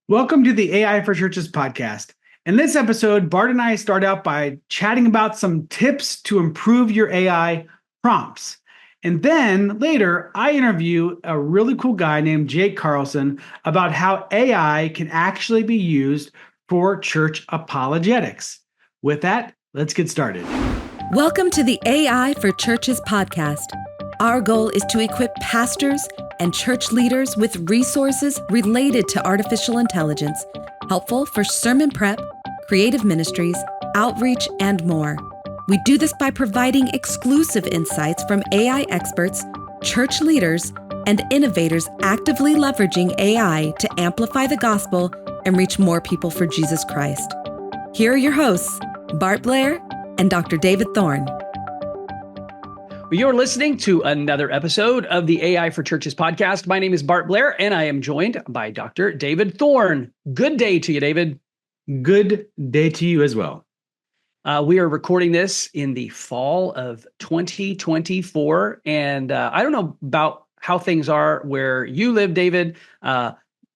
Welcome to the AI for Churches podcast. In this episode, Bart and I start out by chatting about some tips to improve your AI prompts. And then later, I interview a really cool guy named Jake Carlson about how AI can actually be used for church apologetics. With that, let's get started. Welcome to the AI for Churches podcast. Our goal is to equip pastors and church leaders with resources related to artificial intelligence, helpful for sermon prep, creative ministries, outreach, and more. We do this by providing exclusive insights from AI experts, church leaders, and innovators actively leveraging AI to amplify the gospel and reach more people for Jesus Christ. Here are your hosts, Bart Blair and Dr. David Thorne. You're listening to another episode of the AI for Churches podcast. My name is Bart Blair, and I am joined by Dr. David Thorne. Good day to you, David. Good day to you as well. We are recording this in the fall of 2024, and I don't know about how things are where you live, David.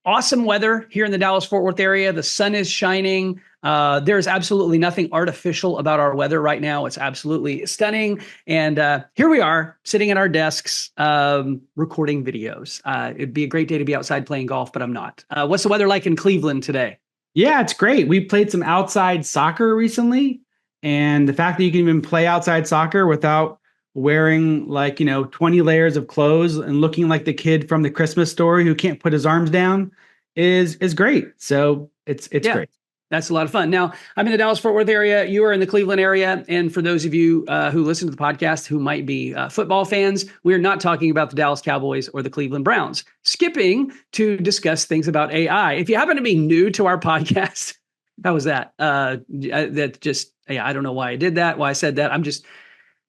Awesome weather here in the Dallas-Fort Worth area. The sun is shining. There's absolutely nothing artificial about our weather right now. It's absolutely stunning. And here we are sitting at our desks recording videos. It'd be a great day to be outside playing golf, but I'm not. What's the weather like in Cleveland today? Yeah, it's great. We played some outside soccer recently. And the fact that you can even play outside soccer without wearing 20 layers of clothes and looking like the kid from the Christmas Story who can't put his arms down is great. So it's great. That's a lot of fun. Now, I'm in the Dallas-Fort Worth area. You are in the Cleveland area. And for those of you who listen to the podcast who might be football fans, we're not talking about the Dallas Cowboys or the Cleveland Browns. Skipping to discuss things about AI. If you happen to be new to our podcast, how was that? I don't know why I did that, why I said that.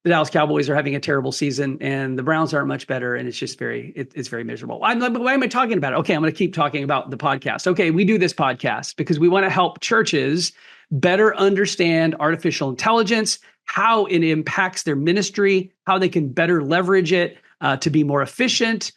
The Dallas Cowboys are having a terrible season and the Browns aren't much better. And it's just it's very miserable. Why am I talking about it? Okay, I'm going to keep talking about the podcast. Okay, we do this podcast because we want to help churches better understand artificial intelligence, how it impacts their ministry, how they can better leverage it to be more efficient,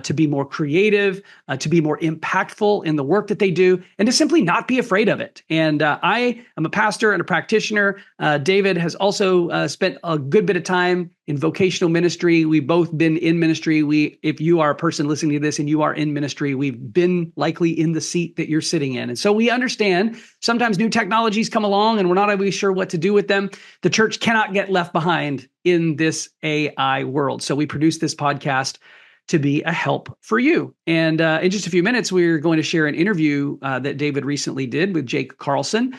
to be more creative, to be more impactful in the work that they do, and to simply not be afraid of it. And I am a pastor and a practitioner. David has also spent a good bit of time in vocational ministry. We've both been in ministry. If you are a person listening to this and you are in ministry, we've been likely in the seat that you're sitting in. And so we understand sometimes new technologies come along and we're not always sure what to do with them. The church cannot get left behind in this AI world. So we produce this podcast to be a help for you. And in just a few minutes, we're going to share an interview that David recently did with Jake Carlson.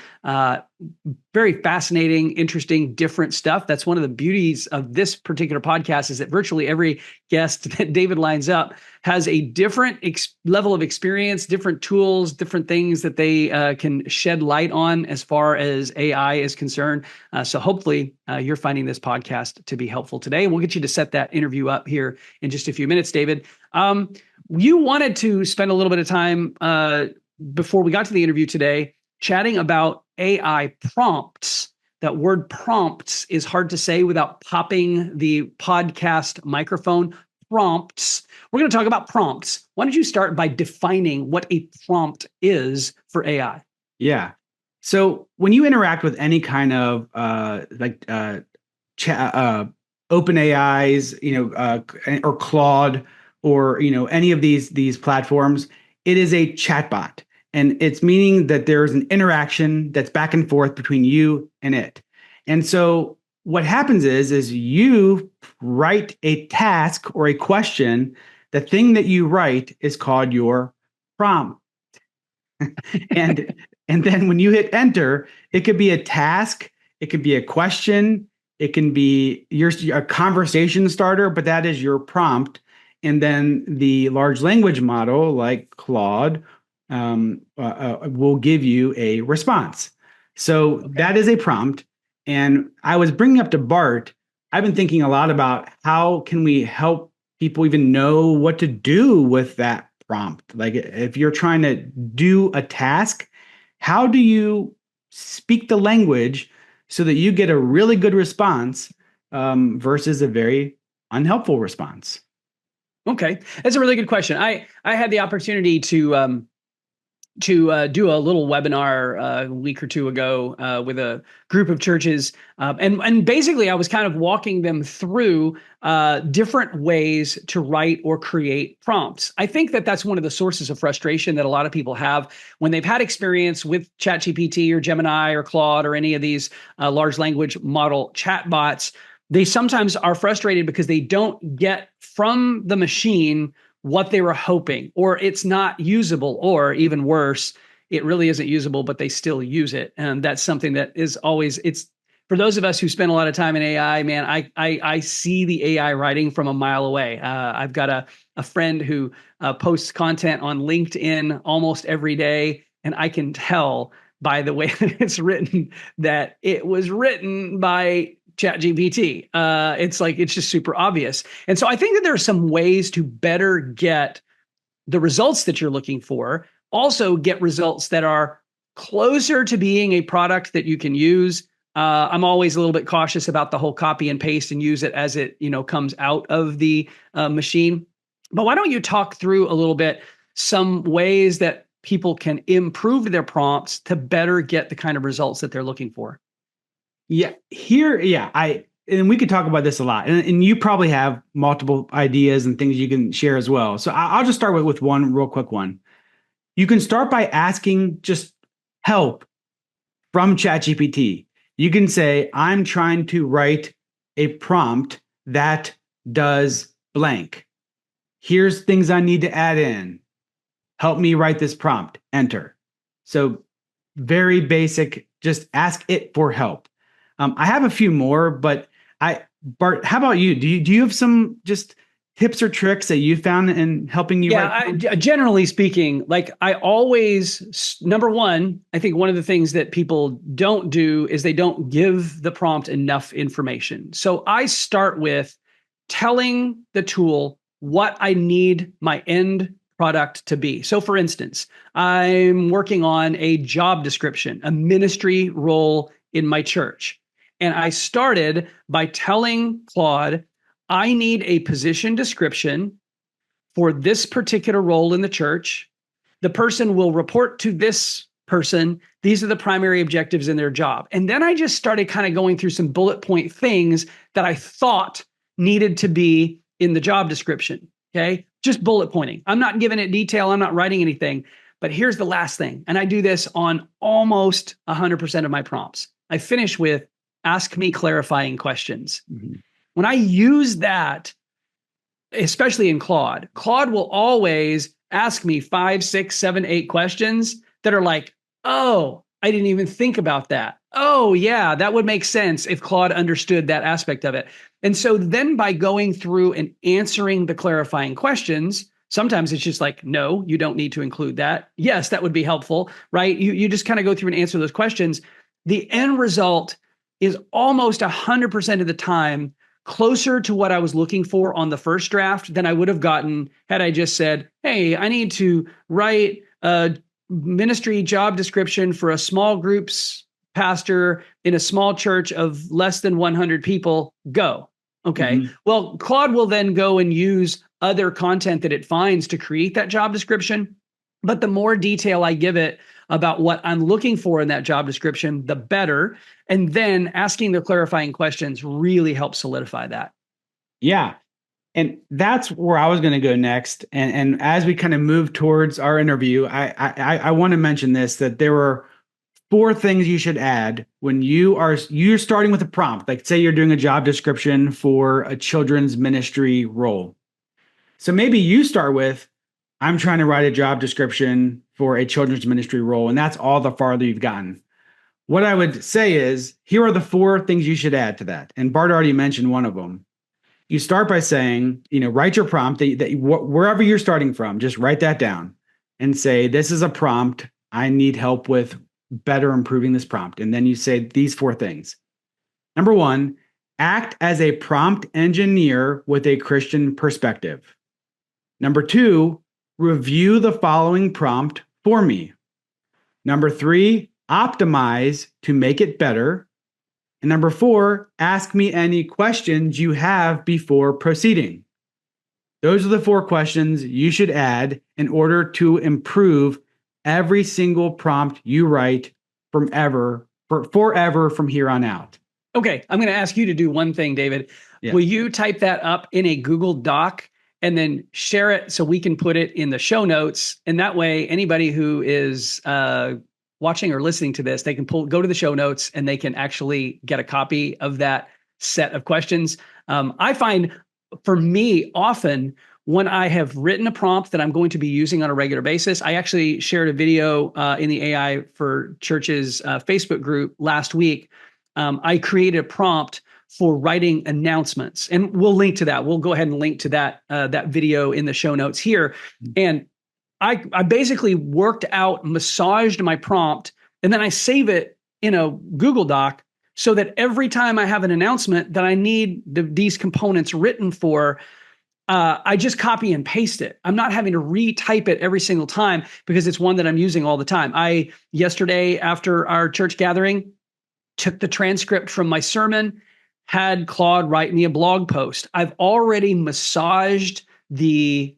Very fascinating, interesting, different stuff. That's one of the beauties of this particular podcast is that virtually every guest that David lines up has a different level of experience, different tools, different things that they can shed light on as far as AI is concerned. So hopefully you're finding this podcast to be helpful today. And we'll get you to set that interview up here in just a few minutes, David. You wanted to spend a little bit of time before we got to the interview today chatting about AI prompts. That word prompts is hard to say without popping the podcast microphone. Prompts. We're going to talk about prompts. Why don't you start by defining what a prompt is for AI? Yeah. So when you interact with any kind of open AIs, or Claude, or any of these platforms, it is a chatbot. And it's meaning that there's an interaction that's back and forth between you and it. And so what happens is you write a task or a question. The thing that you write is called your prompt. and then when you hit enter, it could be a task, it could be a question, it can be a conversation starter, but that is your prompt. And then the large language model like Claude will give you a response. So that is a prompt. And I was bringing up to Bart, I've been thinking a lot about how can we help people even know what to do with that prompt. Like if you're trying to do a task, how do you speak the language so that you get a really good response versus a very unhelpful response? Okay, that's a really good question. I had the opportunity to do a little webinar a week or two ago with a group of churches, and basically I was kind of walking them through different ways to write or create prompts. I think that that's one of the sources of frustration that a lot of people have when they've had experience with ChatGPT or Gemini or Claude or any of these large language model chatbots. They sometimes are frustrated because they don't get from the machine what they were hoping, or it's not usable, or even worse, it really isn't usable, but they still use it. And that's something that is always, it's for those of us who spend a lot of time in AI, man, I see the AI writing from a mile away. I've got a friend who posts content on LinkedIn almost every day, and I can tell by the way that it's written that it was written by ChatGPT. It's just super obvious. And so I think that there are some ways to better get the results that you're looking for, also get results that are closer to being a product that you can use. I'm always a little bit cautious about the whole copy and paste and use it as it, comes out of the machine. But why don't you talk through a little bit some ways that people can improve their prompts to better get the kind of results that they're looking for? Yeah, and we could talk about this a lot, and you probably have multiple ideas and things you can share as well. So I'll just start with one real quick one. You can start by asking just help from ChatGPT. You can say, I'm trying to write a prompt that does blank. Here's things I need to add in. Help me write this prompt. Enter. So very basic, just ask it for help. I have a few more, but Bart, how about you? Do you have some just tips or tricks that you found in helping you? Yeah, generally speaking, like I always, number one, I think one of the things that people don't do is they don't give the prompt enough information. So I start with telling the tool what I need my end product to be. So for instance, I'm working on a job description, a ministry role in my church. And I started by telling Claude, I need a position description for this particular role in the church. The person will report to this person. These are the primary objectives in their job. And then I just started kind of going through some bullet point things that I thought needed to be in the job description. Okay. Just bullet pointing. I'm not giving it detail. I'm not writing anything. But here's the last thing. And I do this on almost 100% of my prompts. I finish with, ask me clarifying questions. Mm-hmm. When I use that, especially in Claude will always ask me 5, 6, 7, 8 questions that are like, oh, I didn't even think about that. Oh, yeah, that would make sense if Claude understood that aspect of it. And so then by going through and answering the clarifying questions, sometimes it's just like, no, you don't need to include that. Yes, that would be helpful, right? You just kind of go through and answer those questions. The end result is almost 100% of the time closer to what I was looking for on the first draft than I would have gotten had I just said, hey, I need to write a ministry job description for a small groups pastor in a small church of less than 100 people. Go. Okay. Mm-hmm. Well, Claude will then go and use other content that it finds to create that job description. But the more detail I give it about what I'm looking for in that job description, the better. And then asking the clarifying questions really helps solidify that. Yeah. And that's where I was going to go next. And as we kind of move towards our interview, I want to mention this, that there were 4 things you should add when you're starting with a prompt. Like say you're doing a job description for a children's ministry role. So maybe you start with, I'm trying to write a job description for a children's ministry role, and that's all the farther you've gotten. What I would say is, here are the 4 things you should add to that. And Bart already mentioned one of them. You start by saying, write your prompt wherever you're starting from, just write that down and say, this is a prompt. I need help with better improving this prompt. And then you say these 4 things. Number 1, act as a prompt engineer with a Christian perspective. Number 2, review the following prompt for me. Number 3, optimize to make it better. And number 4, ask me any questions you have before proceeding. Those are the 4 questions you should add in order to improve every single prompt you write forever from here on out. Okay, I'm going to ask you to do one thing, David. Yeah. Will you type that up in a Google Doc and then share it so we can put it in the show notes? And that way, anybody who is watching or listening to this, they can go to the show notes and they can actually get a copy of that set of questions. I find for me, often when I have written a prompt that I'm going to be using on a regular basis, I actually shared a video in the AI for Churches Facebook group last week. I created a prompt for writing announcements, and we'll link to that. We'll go ahead and link to that video in the show notes here. And I basically worked out, massaged my prompt, and then I save it in a Google Doc so that every time I have an announcement that I need these components written for, I just copy and paste it. I'm not having to retype it every single time because it's one that I'm using all the time. Yesterday after our church gathering, took the transcript from my sermon, had Claude write me a blog post. I've already massaged the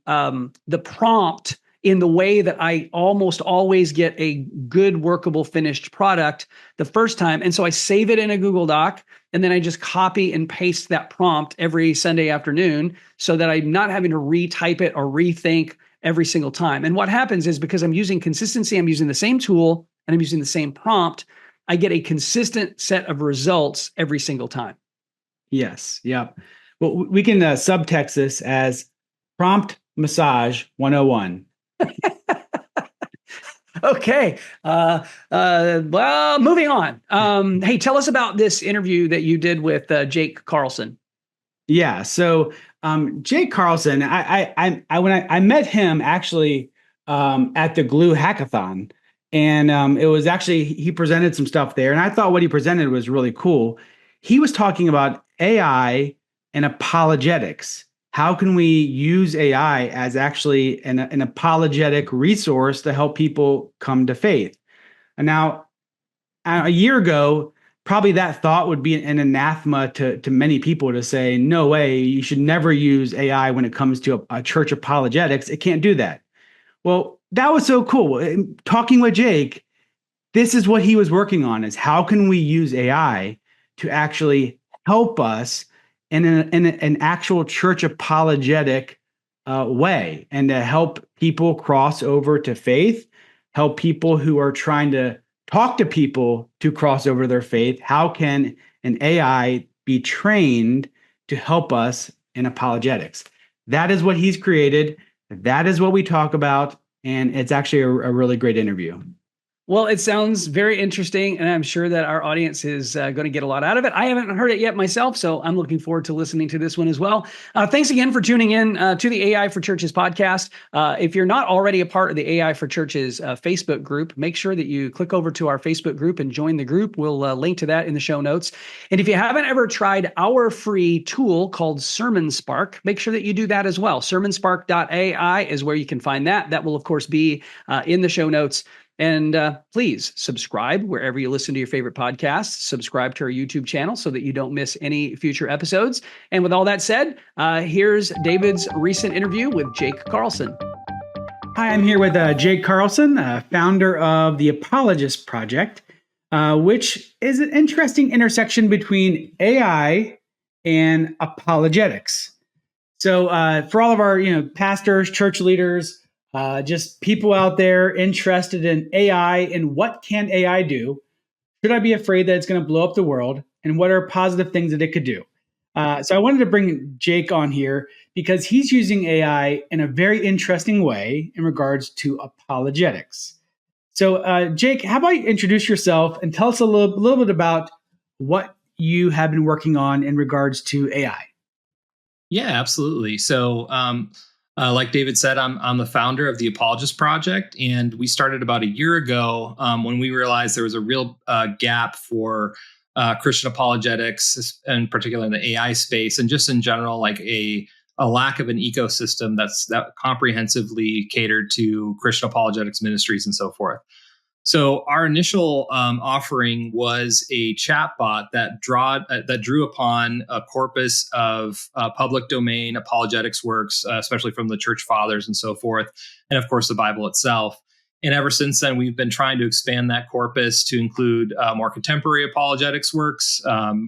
prompt in the way that I almost always get a good, workable, finished product the first time. And so I save it in a Google Doc, and then I just copy and paste that prompt every Sunday afternoon so that I'm not having to retype it or rethink every single time. And what happens is, because I'm using consistency, I'm using the same tool and I'm using the same prompt, I get a consistent set of results every single time. Yes. Yep. Well, we can subtext this as prompt massage 101. Okay. Well, moving on. Hey, tell us about this interview that you did with Jake Carlson. Yeah. So Jake Carlson, when I met him actually at the Glue Hackathon. And it was actually, he presented some stuff there. And I thought what he presented was really cool. He was talking about AI and apologetics. How can we use AI as actually an apologetic resource to help people come to faith? And now, a year ago, probably that thought would be an anathema to many people to say, no way, you should never use AI when it comes to a church apologetics. It can't do that. Well, that was so cool. Talking with Jake, this is what he was working on, is how can we use AI to actually help us in an actual church apologetic way, and to help people cross over to faith, help people who are trying to talk to people to cross over their faith. How can an AI be trained to help us in apologetics? That is what he's created. That is what we talk about. And it's actually a really great interview. Well, it sounds very interesting, and I'm sure that our audience is going to get a lot out of it. I haven't heard it yet myself, so I'm looking forward to listening to this one as well. Thanks again for tuning in to the AI for Churches podcast. If you're not already a part of the AI for Churches Facebook group, make sure that you click over to our Facebook group and join the group. We'll link to that in the show notes. And if you haven't ever tried our free tool called Sermon Spark, make sure that you do that as well. Sermonspark.ai is where you can find that. That will, of course, be in the show notes. And please subscribe wherever you listen to your favorite podcasts. Subscribe to our YouTube channel so that you don't miss any future episodes. And with all that said, here's David's recent interview with Jake Carlson. Hi, I'm here with Jake Carlson, founder of the Apologist Project, which is an interesting intersection between AI and apologetics. So for all of our pastors, church leaders, just people out there interested in AI and what can AI do? Should I be afraid that it's going to blow up the world? And what are positive things that it could do? So I wanted to bring Jake on here because he's using AI in a very interesting way in regards to apologetics. So Jake, how about you introduce yourself and tell us a little bit about what you have been working on in regards to AI? Yeah, absolutely. So like David said, I'm the founder of the Apologist Project, and we started about a year ago when we realized there was a real gap for Christian apologetics, in particular in the AI space, and just in general, like a lack of an ecosystem that comprehensively catered to Christian apologetics ministries and so forth. So our initial offering was a chatbot that drew upon a corpus of public domain apologetics works, especially from the church fathers and so forth, and of course the Bible itself. And ever since then, we've been trying to expand that corpus to include more contemporary apologetics works,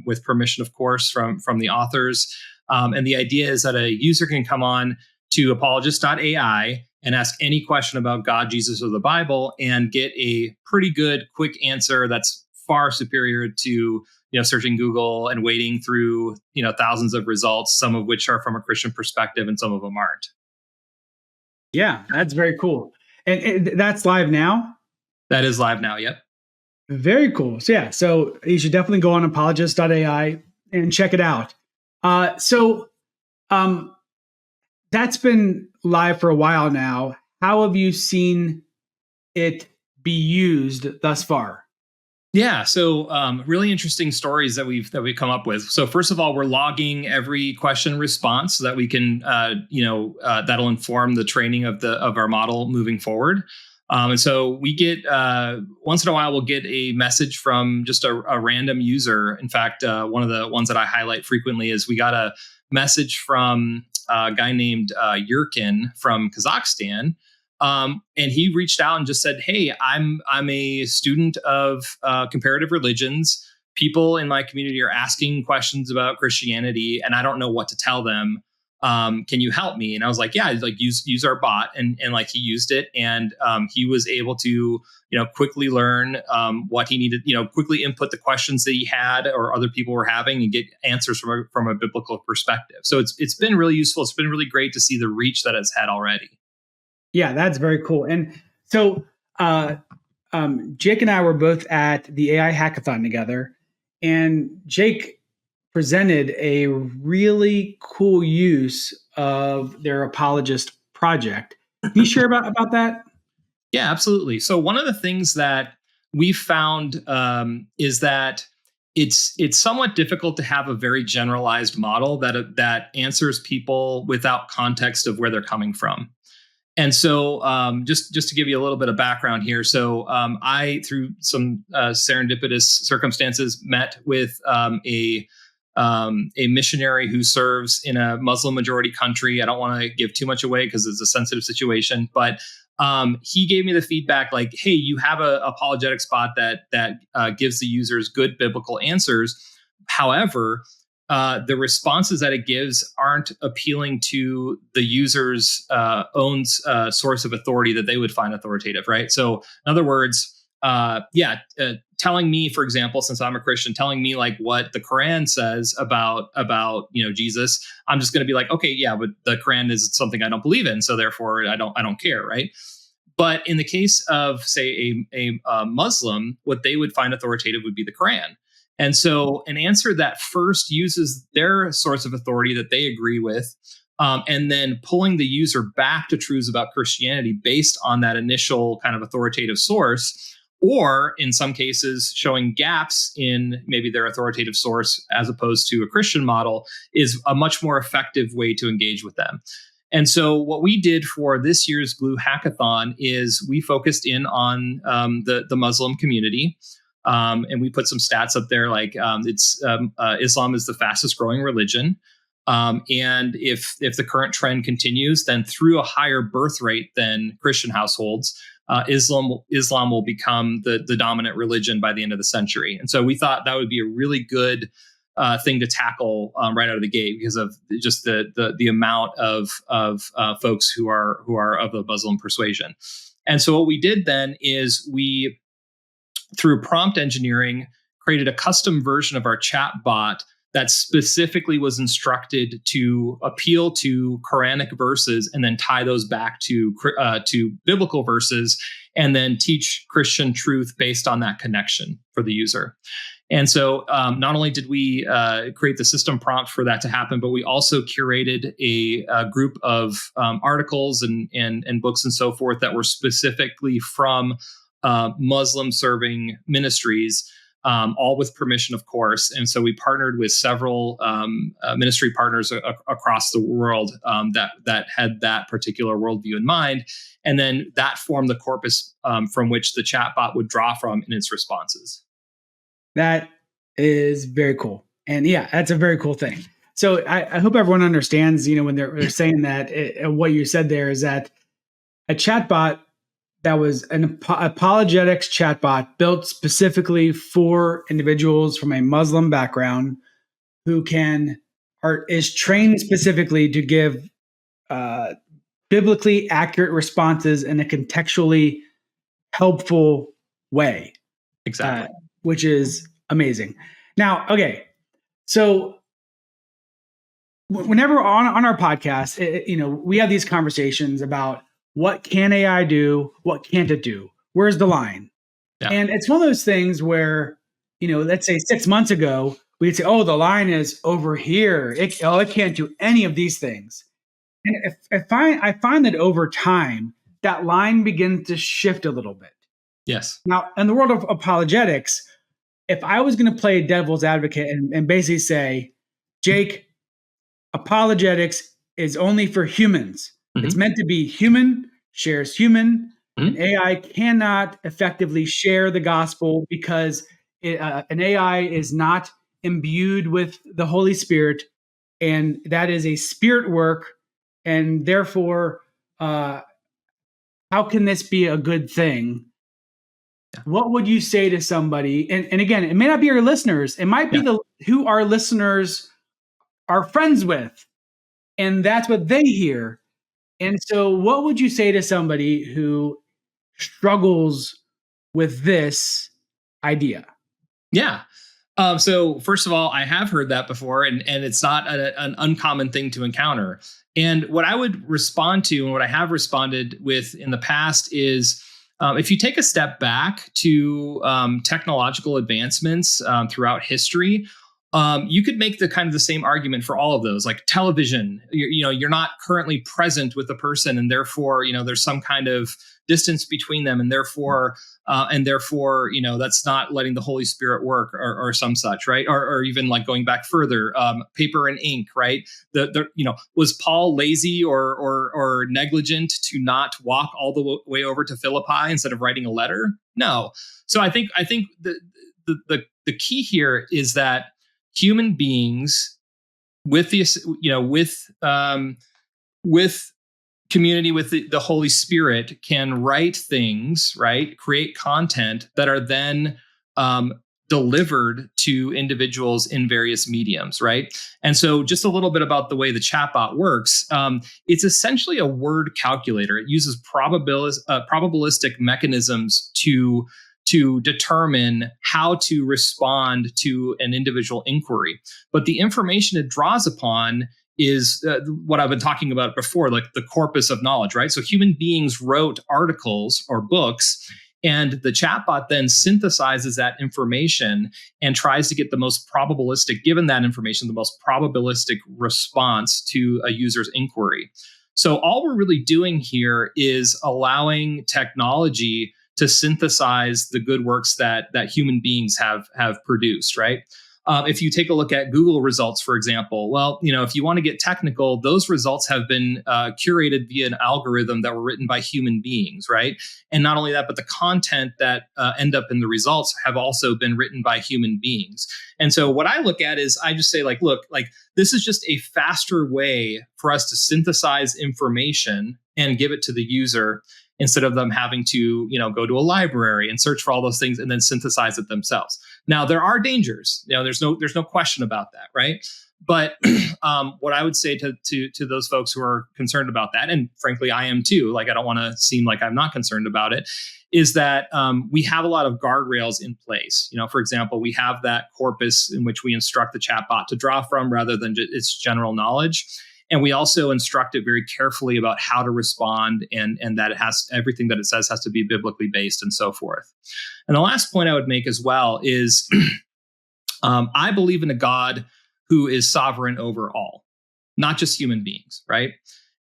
with permission, of course, from the authors. And the idea is that a user can come on to apologist.ai and ask any question about God, Jesus, or the Bible, and get a pretty good, quick answer that's far superior to searching Google and wading through thousands of results, some of which are from a Christian perspective and some of them aren't. Yeah, that's very cool. And that's live now? That is live now, yep. Very cool. So you should definitely go on apologist.ai and check it out. That's been live for a while now. How have you seen it be used thus far? Yeah, so really interesting stories that we've come up with. So first of all, we're logging every question response so that we can, that'll inform the training of our model moving forward. And so we get once in a while we'll get a message from just a random user. In fact, one of the ones that I highlight frequently is we got a message from a guy named Yurkin from Kazakhstan. And he reached out and just said, "Hey, I'm a student of comparative religions. People in my community are asking questions about Christianity, and I don't know what to tell them. Can you help me?" And I was like, "Yeah, like use our bot." And like he used it, and he was able to quickly learn what he needed, quickly input the questions that he had or other people were having, and get answers from a biblical perspective. So it's been really useful. It's been really great to see the reach that it's had already. Yeah, that's very cool. And so Jake and I were both at the AI hackathon together, and Jake presented a really cool use of their Apologist project. Can you share about that? Yeah, absolutely. So one of the things that we found is that it's somewhat difficult to have a very generalized model that answers people without context of where they're coming from. And so just to give you a little bit of background here. So I, through some serendipitous circumstances, met with a missionary who serves in a Muslim majority country. I don't want to give too much away because it's a sensitive situation, but he gave me the feedback like, "Hey, you have a apologetics bot that gives the users good biblical answers. However, the responses that it gives aren't appealing to the user's own source of authority that they would find authoritative," right? So in other words, telling me, for example, since I'm a Christian, telling me like what the Quran says about Jesus, I'm just going to be like, okay, yeah, but the Quran is something I don't believe in, so therefore I don't care, right? But in the case of, say, a Muslim, what they would find authoritative would be the Quran. And so an answer that first uses their source of authority that they agree with, and then pulling the user back to truths about Christianity based on that initial kind of authoritative source, or in some cases showing gaps in maybe their authoritative source as opposed to a Christian model, is a much more effective way to engage with them. And so what we did for this year's Glue Hackathon is we focused in on the Muslim community. And we put some stats up there, like Islam is the fastest growing religion. And if the current trend continues, then through a higher birth rate than Christian households, Islam will become the dominant religion by the end of the century. And so we thought that would be a really good thing to tackle right out of the gate because of just the amount of folks who are of the Muslim persuasion. And so what we did then is we, through prompt engineering, created a custom version of our chat bot that specifically was instructed to appeal to Quranic verses and then tie those back to biblical verses, and then teach Christian truth based on that connection for the user. And so not only did we create the system prompt for that to happen, but we also curated a group of articles and books and so forth that were specifically from Muslim serving ministries, all with permission, of course. And so we partnered with several ministry partners across the world that had that particular worldview in mind. And then that formed the corpus from which the chatbot would draw from in its responses. That is very cool. And yeah, that's a very cool thing. So I hope everyone understands, when they're saying that, what you said there is that a chatbot that was an apologetics chatbot built specifically for individuals from a Muslim background who is trained specifically to give uh, biblically accurate responses in a contextually helpful way, Exactly. which is amazing. Now, okay, so whenever on our podcast, we have these conversations about what can AI do, what can't it do, where's the line, and it's one of those things where let's say 6 months ago we could say, oh, the line is over here. It can't do any of these things, and I find that over time that line begins to shift a little bit. Yes. Now, in the world of apologetics, if I was going to play devil's advocate and basically say, Jake, apologetics is only for humans. Mm-hmm. It's meant to be human, shares human. Mm-hmm. And AI cannot effectively share the gospel because an AI is not imbued with the Holy Spirit, and that is a spirit work. And therefore, how can this be a good thing? Yeah. What would you say to somebody? And again, it may not be your listeners. It might be who our listeners are friends with. And that's what they hear. And so what would you say to somebody who struggles with this idea? Yeah. So first of all, I have heard that before, and it's not an uncommon thing to encounter. And what I would respond to, and what I have responded with in the past, is if you take a step back to technological advancements throughout history, you could make the same argument for all of those, like television. You're not currently present with the person, and therefore, there's some kind of distance between them, and therefore, that's not letting the Holy Spirit work, or some such, right? Or even like going back further, paper and ink, right? Was Paul lazy or negligent to not walk all the way over to Philippi instead of writing a letter? No. So I think the key here is that human beings with community with the Holy Spirit can write things, right? Create content that are then delivered to individuals in various mediums, right? And so just a little bit about the way the chatbot works. It's essentially a word calculator. It uses probabilistic mechanisms to determine how to respond to an individual inquiry. But the information it draws upon is what I've been talking about before, like the corpus of knowledge, right? So human beings wrote articles or books, and the chatbot then synthesizes that information and tries to get the most probabilistic, given that information, the most probabilistic response to a user's inquiry. So all we're really doing here is allowing technology to synthesize the good works that human beings have produced, right? If you take a look at Google results, for example, well, if you want to get technical, those results have been curated via an algorithm that were written by human beings, right? And not only that, but the content that end up in the results have also been written by human beings. And so what I look at is I just say, look, this is just a faster way for us to synthesize information and give it to the user, instead of them having to, go to a library and search for all those things and then synthesize it themselves. Now, there are dangers. There's no question about that, right? But what I would say to those folks who are concerned about that, and frankly, I am too, I don't want to seem like I'm not concerned about it, is that we have a lot of guardrails in place. For example, we have that corpus in which we instruct the chatbot to draw from rather than its general knowledge. And we also instruct it very carefully about how to respond, and that it has everything that it says has to be biblically based and so forth. And the last point I would make as well is I believe in a God who is sovereign over all, not just human beings, right?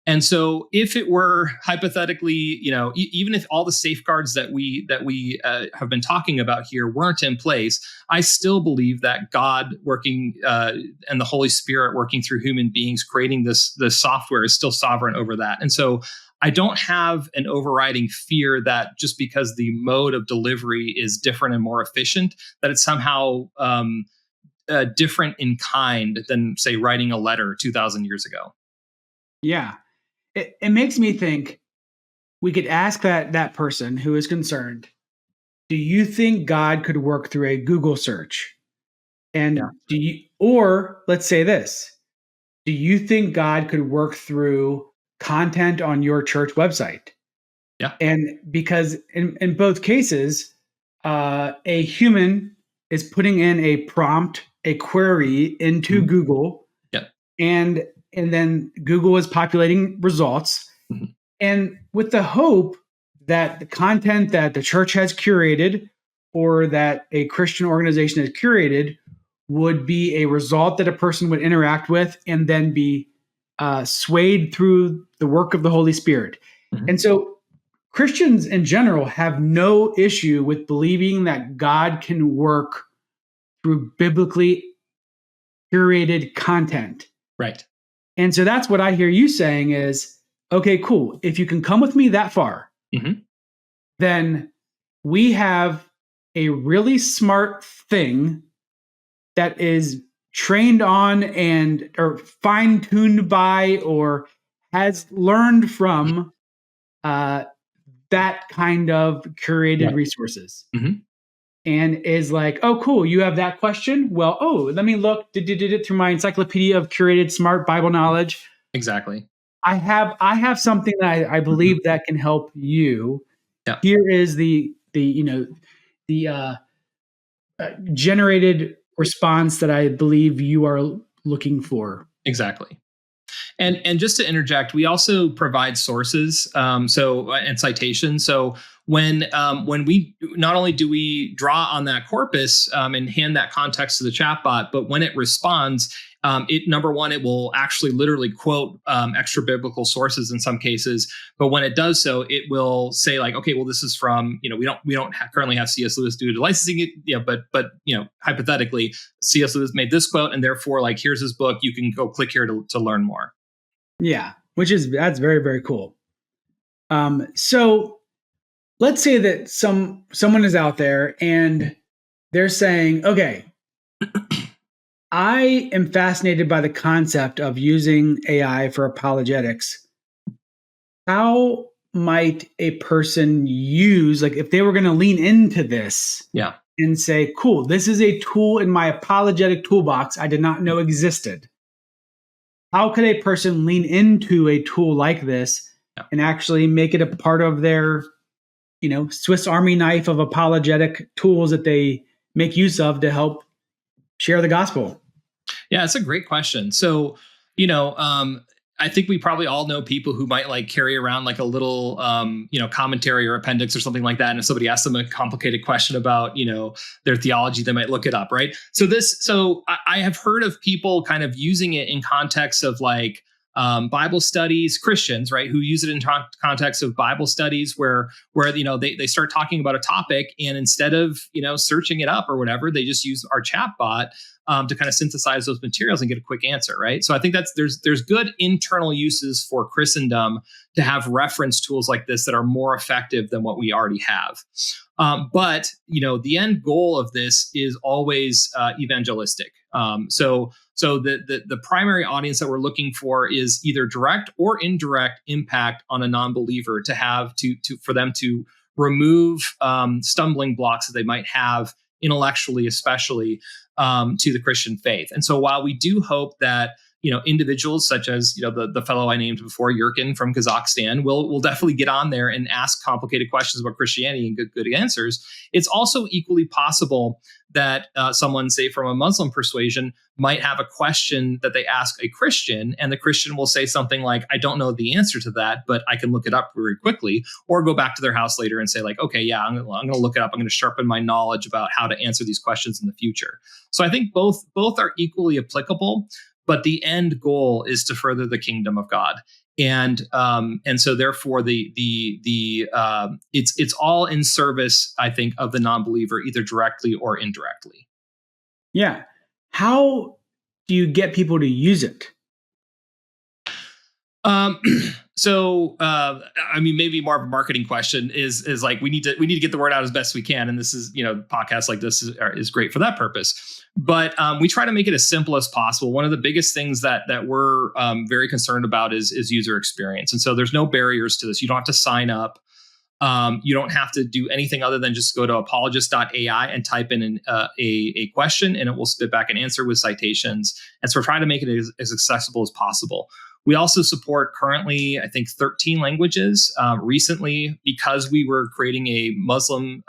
And so if it were hypothetically, even if all the safeguards that we have been talking about here weren't in place, I still believe that God working and the Holy Spirit working through human beings, creating this software, is still sovereign over that. And so I don't have an overriding fear that just because the mode of delivery is different and more efficient, that it's somehow different in kind than, say, writing a letter 2,000 years ago. Yeah. It makes me think, we could ask that person who is concerned, do you think God could work through a Google search? And or let's say this, do you think God could work through content on your church website? Yeah. And because in both cases, a human is putting in a prompt, a query into Google, and then Google is populating results, and with the hope that the content that the church has curated or that a Christian organization has curated would be a result that a person would interact with and then be swayed through the work of the Holy Spirit. And so Christians in general have no issue with believing that God can work through biblically curated content. Right. And so that's what I hear you saying is, okay, cool. If you can come with me that far, then we have a really smart thing that is trained on and or fine-tuned by or has learned from that kind of curated resources. And is like, oh, cool, you have that question? Well, let me look, did it through my encyclopedia of curated smart Bible knowledge. Exactly. I have something that I believe that can help you. Yeah. Here is the generated response that I believe you are looking for. Exactly. And just to interject, we also provide sources, and citations. So when we not only do we draw on that corpus and hand that context to the chatbot, but when it responds, number one, it will actually literally quote extra biblical sources in some cases. But when it does so, it will say like, okay, well, this is from, we don't currently have C.S. Lewis due to licensing it, but hypothetically, C.S. Lewis made this quote, and therefore, like, here's his book. You can go click here to learn more. Yeah, that's very, very cool. So let's say that someone is out there and they're saying, okay, I am fascinated by the concept of using AI for apologetics. How might a person use, like if they were going to lean into this and say, cool, this is a tool in my apologetic toolbox I did not know existed. How could a person lean into a tool like this and actually make it a part of their, Swiss Army knife of apologetic tools that they make use of to help share the gospel? Yeah, it's a great question. So, I think we probably all know people who might like carry around like a little, commentary or appendix or something like that. And if somebody asks them a complicated question about, their theology, they might look it up. Right. So I have heard of people kind of using it in context of like Bible studies, Christians, right, who use it in context of Bible studies where they start talking about a topic, and instead of searching it up or whatever, they just use our chatbot to kind of synthesize those materials and get a quick answer, right? So I think there's good internal uses for Christendom to have reference tools like this that are more effective than what we already have. But the end goal of this is always evangelistic. So the primary audience that we're looking for is either direct or indirect impact on a non-believer to have for them to remove stumbling blocks that they might have intellectually, especially to the Christian faith. And so while we do hope that individuals such as the fellow I named before, Yurkin from Kazakhstan, will definitely get on there and ask complicated questions about Christianity and good answers, it's also equally possible that someone, say from a Muslim persuasion, might have a question that they ask a Christian, and the Christian will say something like, I don't know the answer to that, but I can look it up very quickly, or go back to their house later and say like, okay, yeah, I'm going to look it up. I'm going to sharpen my knowledge about how to answer these questions in the future. So I think both are equally applicable, but the end goal is to further the kingdom of God. And so therefore it's all in service, I think, of the non-believer, either directly or indirectly. Yeah. How do you get people to use it? So, I mean, maybe more of a marketing question is like we need to get the word out as best we can, and this is, podcasts like this is great for that purpose. But we try to make it as simple as possible. One of the biggest things that we're very concerned about is user experience, and so there's no barriers to this. You don't have to sign up. You don't have to do anything other than just go to apologist.ai and type in a question, and it will spit back an answer with citations. And so we're trying to make it as accessible as possible. We also support currently, I think, 13 languages. Recently, because we were creating a Muslim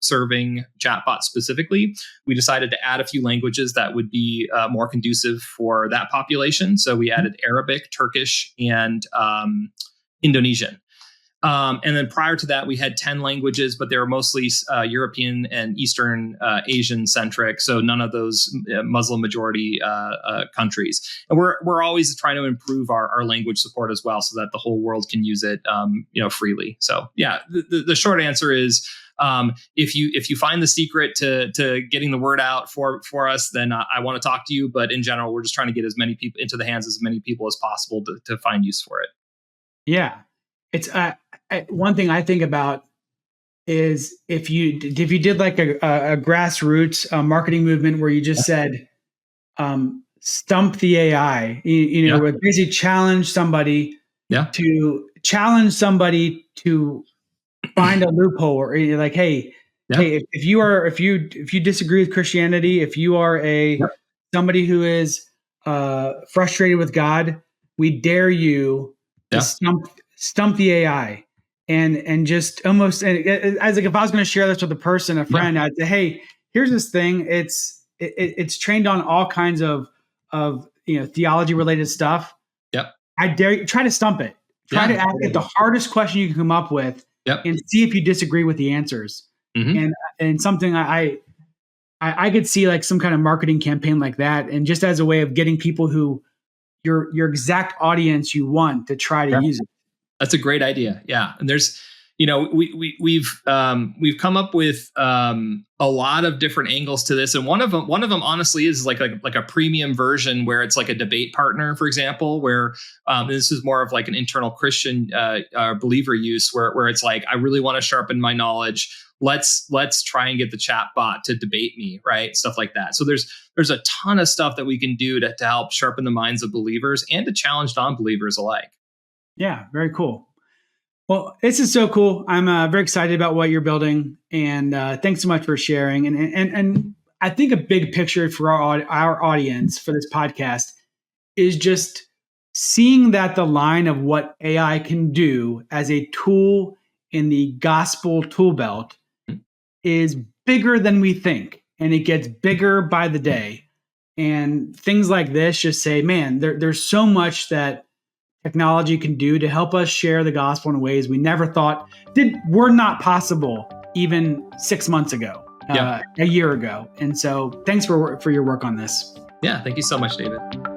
serving chatbot specifically, we decided to add a few languages that would be more conducive for that population. So we added Arabic, Turkish, and Indonesian. And then prior to that, we had 10 languages, but they were mostly European and Eastern Asian centric. So none of those Muslim majority countries. And we're always trying to improve our language support as well, so that the whole world can use it, freely. So yeah, the short answer is, if you find the secret to getting the word out for us, then I want to talk to you. But in general, we're just trying to get as many people into the hands as many people as possible to find use for it. Yeah. It's one thing I think about is if you did like a grassroots marketing movement where you just said, stump the AI, where basically challenge somebody to find a loophole, or you're like, hey, if you disagree with Christianity, if you are somebody who is frustrated with God, we dare you to stump the AI. And just almost, as like if I was going to share this with a friend, I'd say, hey, here's this thing. It's trained on all kinds of theology related stuff. Yep. I dare you, try to stump it. Try to ask it the hardest question you can come up with, and see if you disagree with the answers. Mm-hmm. And something I could see like some kind of marketing campaign like that, and just as a way of getting people who your exact audience you want to try to use it. That's a great idea. Yeah. And there's, we've come up with a lot of different angles to this. And one of them honestly is like a premium version where it's like a debate partner, for example, where this is more of like an internal Christian believer use where it's like, I really want to sharpen my knowledge. Let's try and get the chat bot to debate me, right? Stuff like that. So there's a ton of stuff that we can do to help sharpen the minds of believers and to challenge non-believers alike. Yeah, very cool. Well, this is so cool. I'm very excited about what you're building, and thanks so much for sharing. And I think a big picture for our audience for this podcast is just seeing that the line of what AI can do as a tool in the gospel tool belt is bigger than we think, and it gets bigger by the day. And things like this just say, man, there's so much that technology can do to help us share the gospel in ways we never thought were not possible even 6 months ago, a year ago. And so thanks for your work on this. Yeah, thank you so much, David.